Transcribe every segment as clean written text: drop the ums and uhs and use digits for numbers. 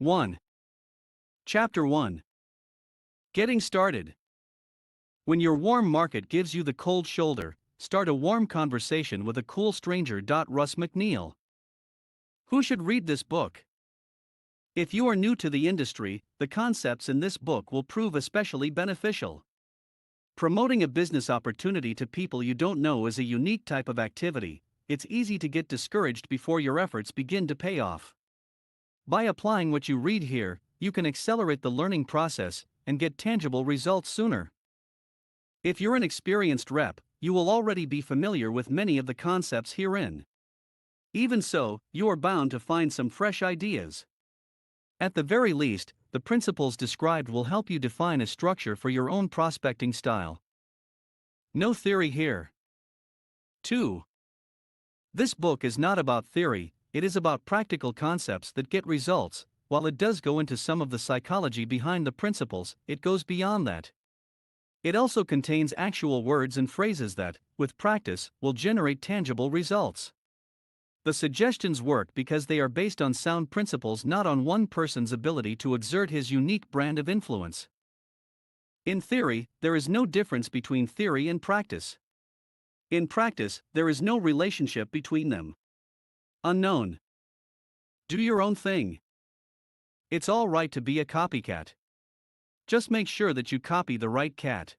1. Chapter 1. Getting started. When your warm market gives you the cold shoulder, start a warm conversation with a cool stranger. Russ McNeil. Who should read this book? If you are new to the industry, the concepts in this book will prove especially beneficial. Promoting a business opportunity to people you don't know is a unique type of activity. It's easy to get discouraged before your efforts begin to pay off. By applying what you read here, you can accelerate the learning process and get tangible results sooner. If you're an experienced rep, you will already be familiar with many of the concepts herein. Even so, you are bound to find some fresh ideas. At the very least, the principles described will help you define a structure for your own prospecting style. No theory here. 2. This book is not about theory, it is about practical concepts that get results. While it does go into some of the psychology behind the principles, it goes beyond that. It also contains actual words and phrases that, with practice, will generate tangible results. The suggestions work because they are based on sound principles, not on one person's ability to exert his unique brand of influence. In theory, there is no difference between theory and practice. In practice, there is no relationship between them. Unknown. Do your own thing. It's all right to be a copycat. Just make sure that you copy the right cat.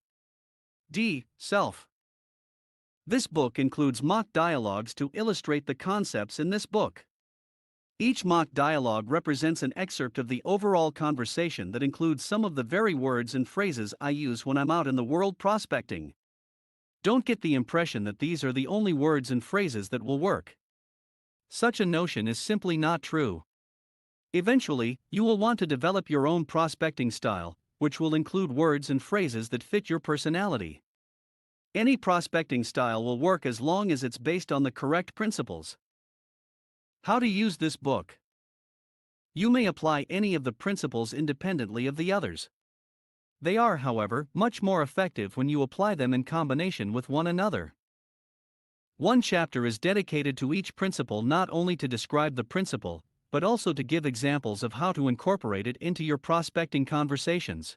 D. Self. This book includes mock dialogues to illustrate the concepts in this book. Each mock dialogue represents an excerpt of the overall conversation that includes some of the very words and phrases I use when I'm out in the world prospecting. Don't get the impression that these are the only words and phrases that will work. Such a notion is simply not true. Eventually, you will want to develop your own prospecting style, which will include words and phrases that fit your personality. Any prospecting style will work as long as it's based on the correct principles. How to use this book. You may apply any of the principles independently of the others. They are, however, much more effective when you apply them in combination with one another. One chapter is dedicated to each principle, not only to describe the principle, but also to give examples of how to incorporate it into your prospecting conversations.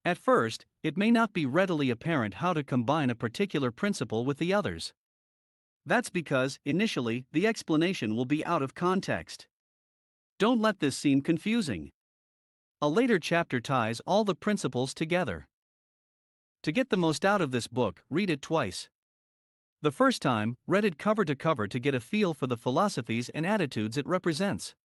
At first, it may not be readily apparent how to combine a particular principle with the others. That's because, initially, the explanation will be out of context. Don't let this seem confusing. A later chapter ties all the principles together. To get the most out of this book, read it twice. The first time, read it cover to cover to get a feel for the philosophies and attitudes it represents.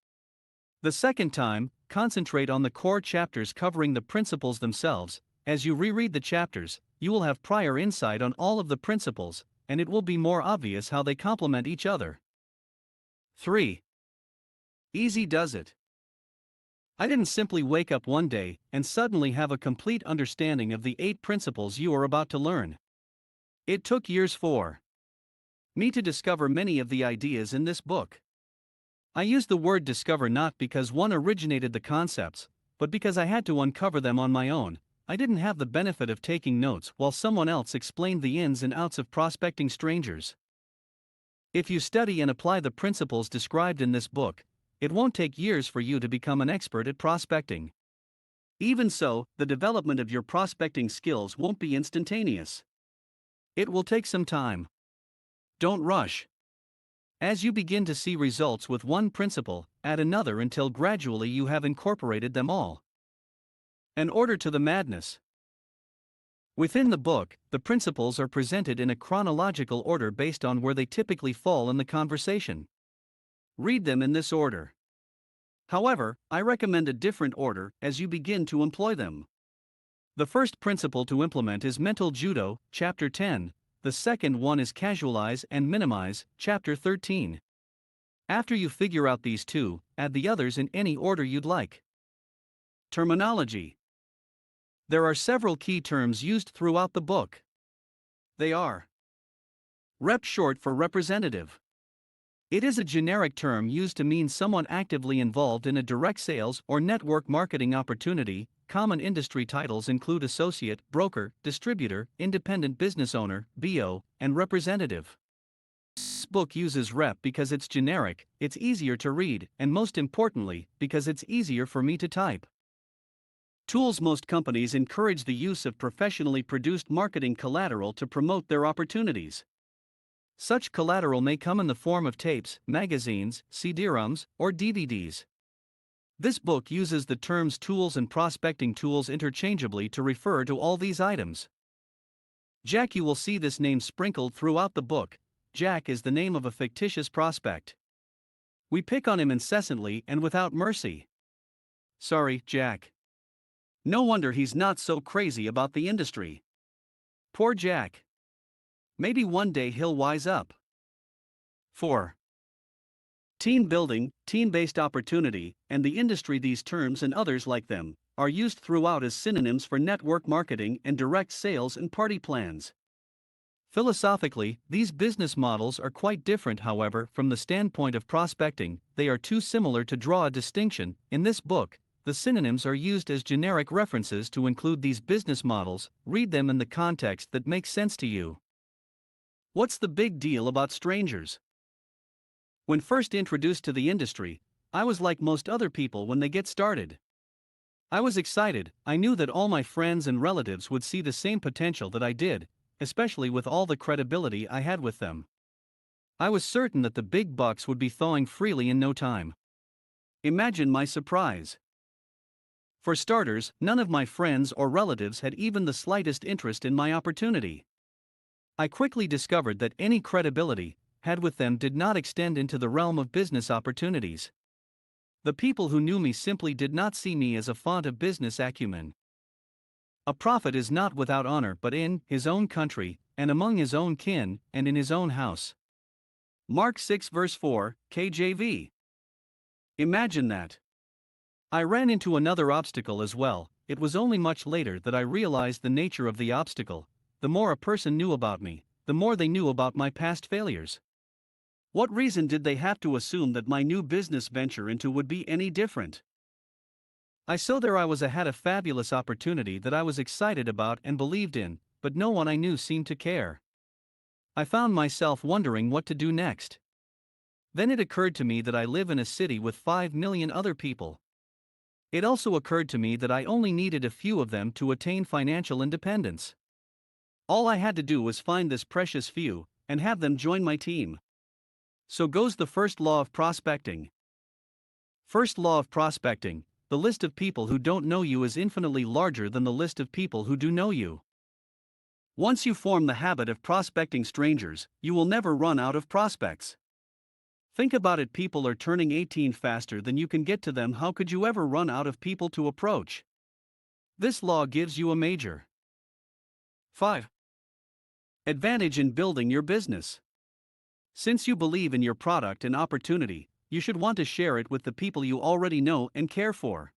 The second time, concentrate on the core chapters covering the principles themselves. As you reread the chapters, you will have prior insight on all of the principles, and it will be more obvious how they complement each other. 3. Easy does it. I didn't simply wake up one day and suddenly have a complete understanding of the 8 principles you are about to learn. It took years for me to discover many of the ideas in this book. I use the word discover not because one originated the concepts, but because I had to uncover them on my own. I didn't have the benefit of taking notes while someone else explained the ins and outs of prospecting strangers. If you study and apply the principles described in this book, it won't take years for you to become an expert at prospecting. Even so, the development of your prospecting skills won't be instantaneous. It will take some time. Don't rush. As you begin to see results with one principle, add another until gradually you have incorporated them all. An order to the madness. Within the book, the principles are presented in a chronological order based on where they typically fall in the conversation. Read them in this order. However, I recommend a different order as you begin to employ them. The first principle to implement is mental judo, chapter 10. The second one is casualize and minimize, chapter 13. After you figure out these two, add the others in any order you'd like. Terminology. There are several key terms used throughout the book. They are: rep, short for representative. It is a generic term used to mean someone actively involved in a direct sales or network marketing opportunity. Common industry titles include associate, broker, distributor, independent business owner, BO, and representative. This book uses rep because it's generic, it's easier to read, and most importantly, because it's easier for me to type. Tools. Most companies encourage the use of professionally produced marketing collateral to promote their opportunities. Such collateral may come in the form of tapes, magazines, CD-ROMs, or DVDs. This book uses the terms tools and prospecting tools interchangeably to refer to all these items. Jack. You will see this name sprinkled throughout the book. Jack is the name of a fictitious prospect. We pick on him incessantly and without mercy. Sorry, Jack. No wonder he's not so crazy about the industry. Poor Jack. Maybe one day he'll wise up. 4. Team building, team-based opportunity, and the industry. These terms and others like them are used throughout as synonyms for network marketing and direct sales and party plans. Philosophically, these business models are quite different. However, from the standpoint of prospecting, they are too similar to draw a distinction. In this book, the synonyms are used as generic references to include these business models. Read them in the context that makes sense to you. What's the big deal about strangers? When first introduced to the industry, I was like most other people when they get started. I was excited. I knew that all my friends and relatives would see the same potential that I did, especially with all the credibility I had with them. I was certain that the big bucks would be thawing freely in no time. Imagine my surprise. For starters, none of my friends or relatives had even the slightest interest in my opportunity. I quickly discovered that any credibility I had with them did not extend into the realm of business opportunities. The people who knew me simply did not see me as a font of business acumen. A prophet is not without honor but in his own country, and among his own kin, and in his own house. Mark 6 verse 4, KJV. Imagine that. I ran into another obstacle as well. It was only much later that I realized the nature of the obstacle. The more a person knew about me, the more they knew about my past failures. What reason did they have to assume that my new business venture into would be any different? I saw there I had a fabulous opportunity that I was excited about and believed in, but no one I knew seemed to care. I found myself wondering what to do next. Then it occurred to me that I live in a city with 5 million other people. It also occurred to me that I only needed a few of them to attain financial independence. All I had to do was find this precious few, and have them join my team. So goes the first law of prospecting. First law of prospecting: the list of people who don't know you is infinitely larger than the list of people who do know you. Once you form the habit of prospecting strangers, you will never run out of prospects. Think about it: people are turning 18 faster than you can get to them. How could you ever run out of people to approach? This law gives you a major 5. Advantage in building your business. Since you believe in your product and opportunity, you should want to share it with the people you already know and care for.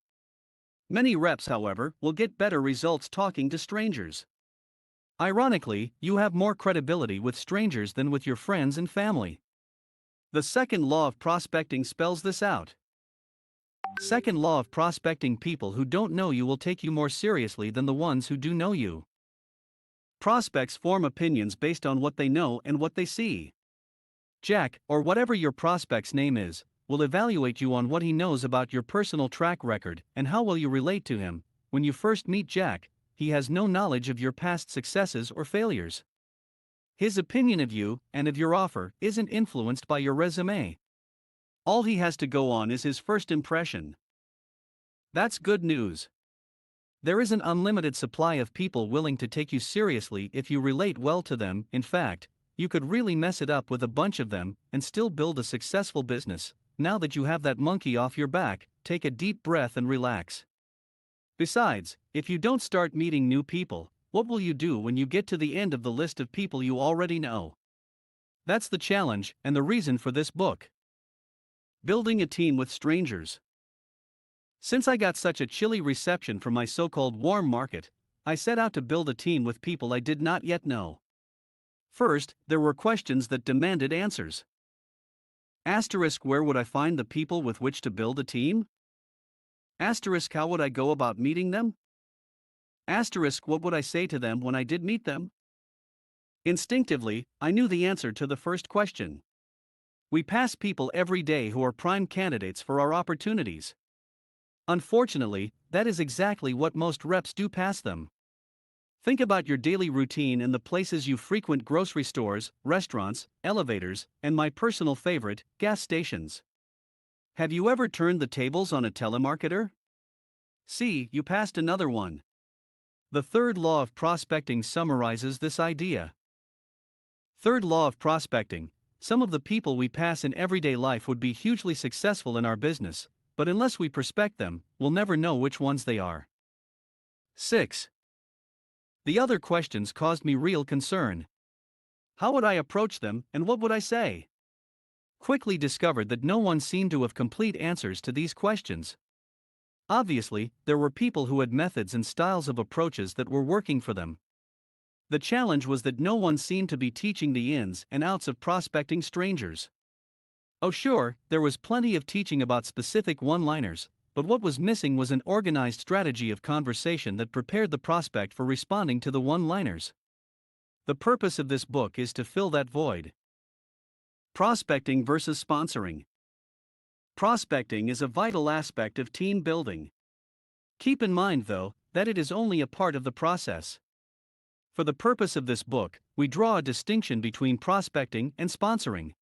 Many reps, however, will get better results talking to strangers. Ironically, you have more credibility with strangers than with your friends and family. The second law of prospecting spells this out. Second law of prospecting: people who don't know you will take you more seriously than the ones who do know you. Prospects form opinions based on what they know and what they see. Jack, or whatever your prospect's name is, will evaluate you on what he knows about your personal track record and how well you relate to him. When you first meet Jack, he has no knowledge of your past successes or failures. His opinion of you and of your offer isn't influenced by your resume. All he has to go on is his first impression. That's good news. There is an unlimited supply of people willing to take you seriously if you relate well to them. In fact, you could really mess it up with a bunch of them and still build a successful business. Now that you have that monkey off your back, take a deep breath and relax. Besides, if you don't start meeting new people, what will you do when you get to the end of the list of people you already know? That's the challenge and the reason for this book. Building a team with strangers. Since I got such a chilly reception from my so-called warm market, I set out to build a team with people I did not yet know. First, there were questions that demanded answers. Asterisk: where would I find the people with which to build a team? Asterisk: how would I go about meeting them? Asterisk: what would I say to them when I did meet them? Instinctively, I knew the answer to the first question. We pass people every day who are prime candidates for our opportunities. Unfortunately, that is exactly what most reps do, pass them. Think about your daily routine and the places you frequent: grocery stores, restaurants, elevators, and my personal favorite, gas stations. Have you ever turned the tables on a telemarketer? See, you passed another one. The third law of prospecting summarizes this idea. Third law of prospecting: some of the people we pass in everyday life would be hugely successful in our business, but unless we prospect them, we'll never know which ones they are. 6. The other questions caused me real concern. How would I approach them, and what would I say? Quickly discovered that no one seemed to have complete answers to these questions. Obviously, there were people who had methods and styles of approaches that were working for them. The challenge was that no one seemed to be teaching the ins and outs of prospecting strangers. Oh sure, there was plenty of teaching about specific one-liners, but what was missing was an organized strategy of conversation that prepared the prospect for responding to the one-liners. The purpose of this book is to fill that void. Prospecting versus sponsoring. Prospecting is a vital aspect of team building. Keep in mind, though, that it is only a part of the process. For the purpose of this book, we draw a distinction between prospecting and sponsoring.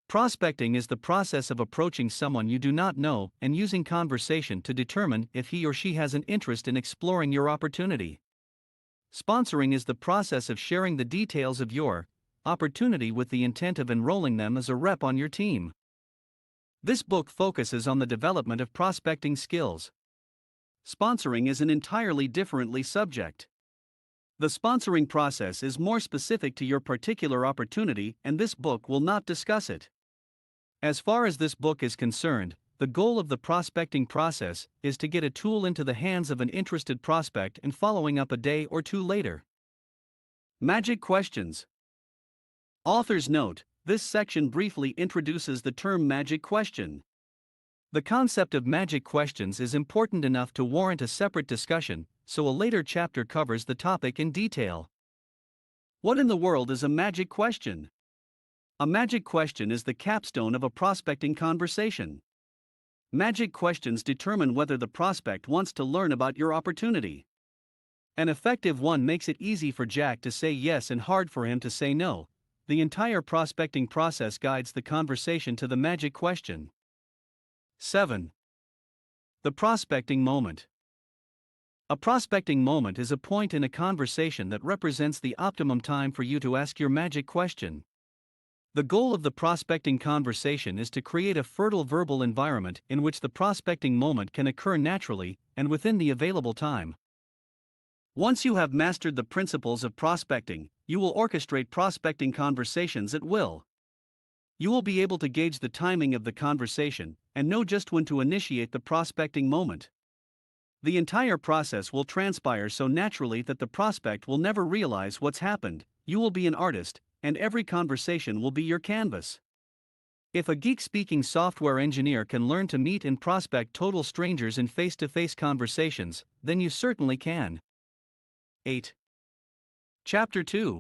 Prospecting is the process of approaching someone you do not know and using conversation to determine if he or she has an interest in exploring your opportunity. Sponsoring is the process of sharing the details of your opportunity with the intent of enrolling them as a rep on your team. This book focuses on the development of prospecting skills. Sponsoring is an entirely differently subject. The sponsoring process is more specific to your particular opportunity, and this book will not discuss it. As far as this book is concerned, the goal of the prospecting process is to get a tool into the hands of an interested prospect and following up a day or two later. Magic questions. Author's note: this section briefly introduces the term magic question. The concept of magic questions is important enough to warrant a separate discussion, so a later chapter covers the topic in detail. What in the world is a magic question? A magic question is the capstone of a prospecting conversation. Magic questions determine whether the prospect wants to learn about your opportunity. An effective one makes it easy for Jack to say yes and hard for him to say no. The entire prospecting process guides the conversation to the magic question. 7. The prospecting moment. A prospecting moment is a point in a conversation that represents the optimum time for you to ask your magic question. The goal of the prospecting conversation is to create a fertile verbal environment in which the prospecting moment can occur naturally and within the available time. Once you have mastered the principles of prospecting, you will orchestrate prospecting conversations at will. You will be able to gauge the timing of the conversation and know just when to initiate the prospecting moment. The entire process will transpire so naturally that the prospect will never realize what's happened. You will be an artist, and every conversation will be your canvas. If a geek-speaking software engineer can learn to meet and prospect total strangers in face-to-face conversations, then you certainly can. 8. Chapter 2.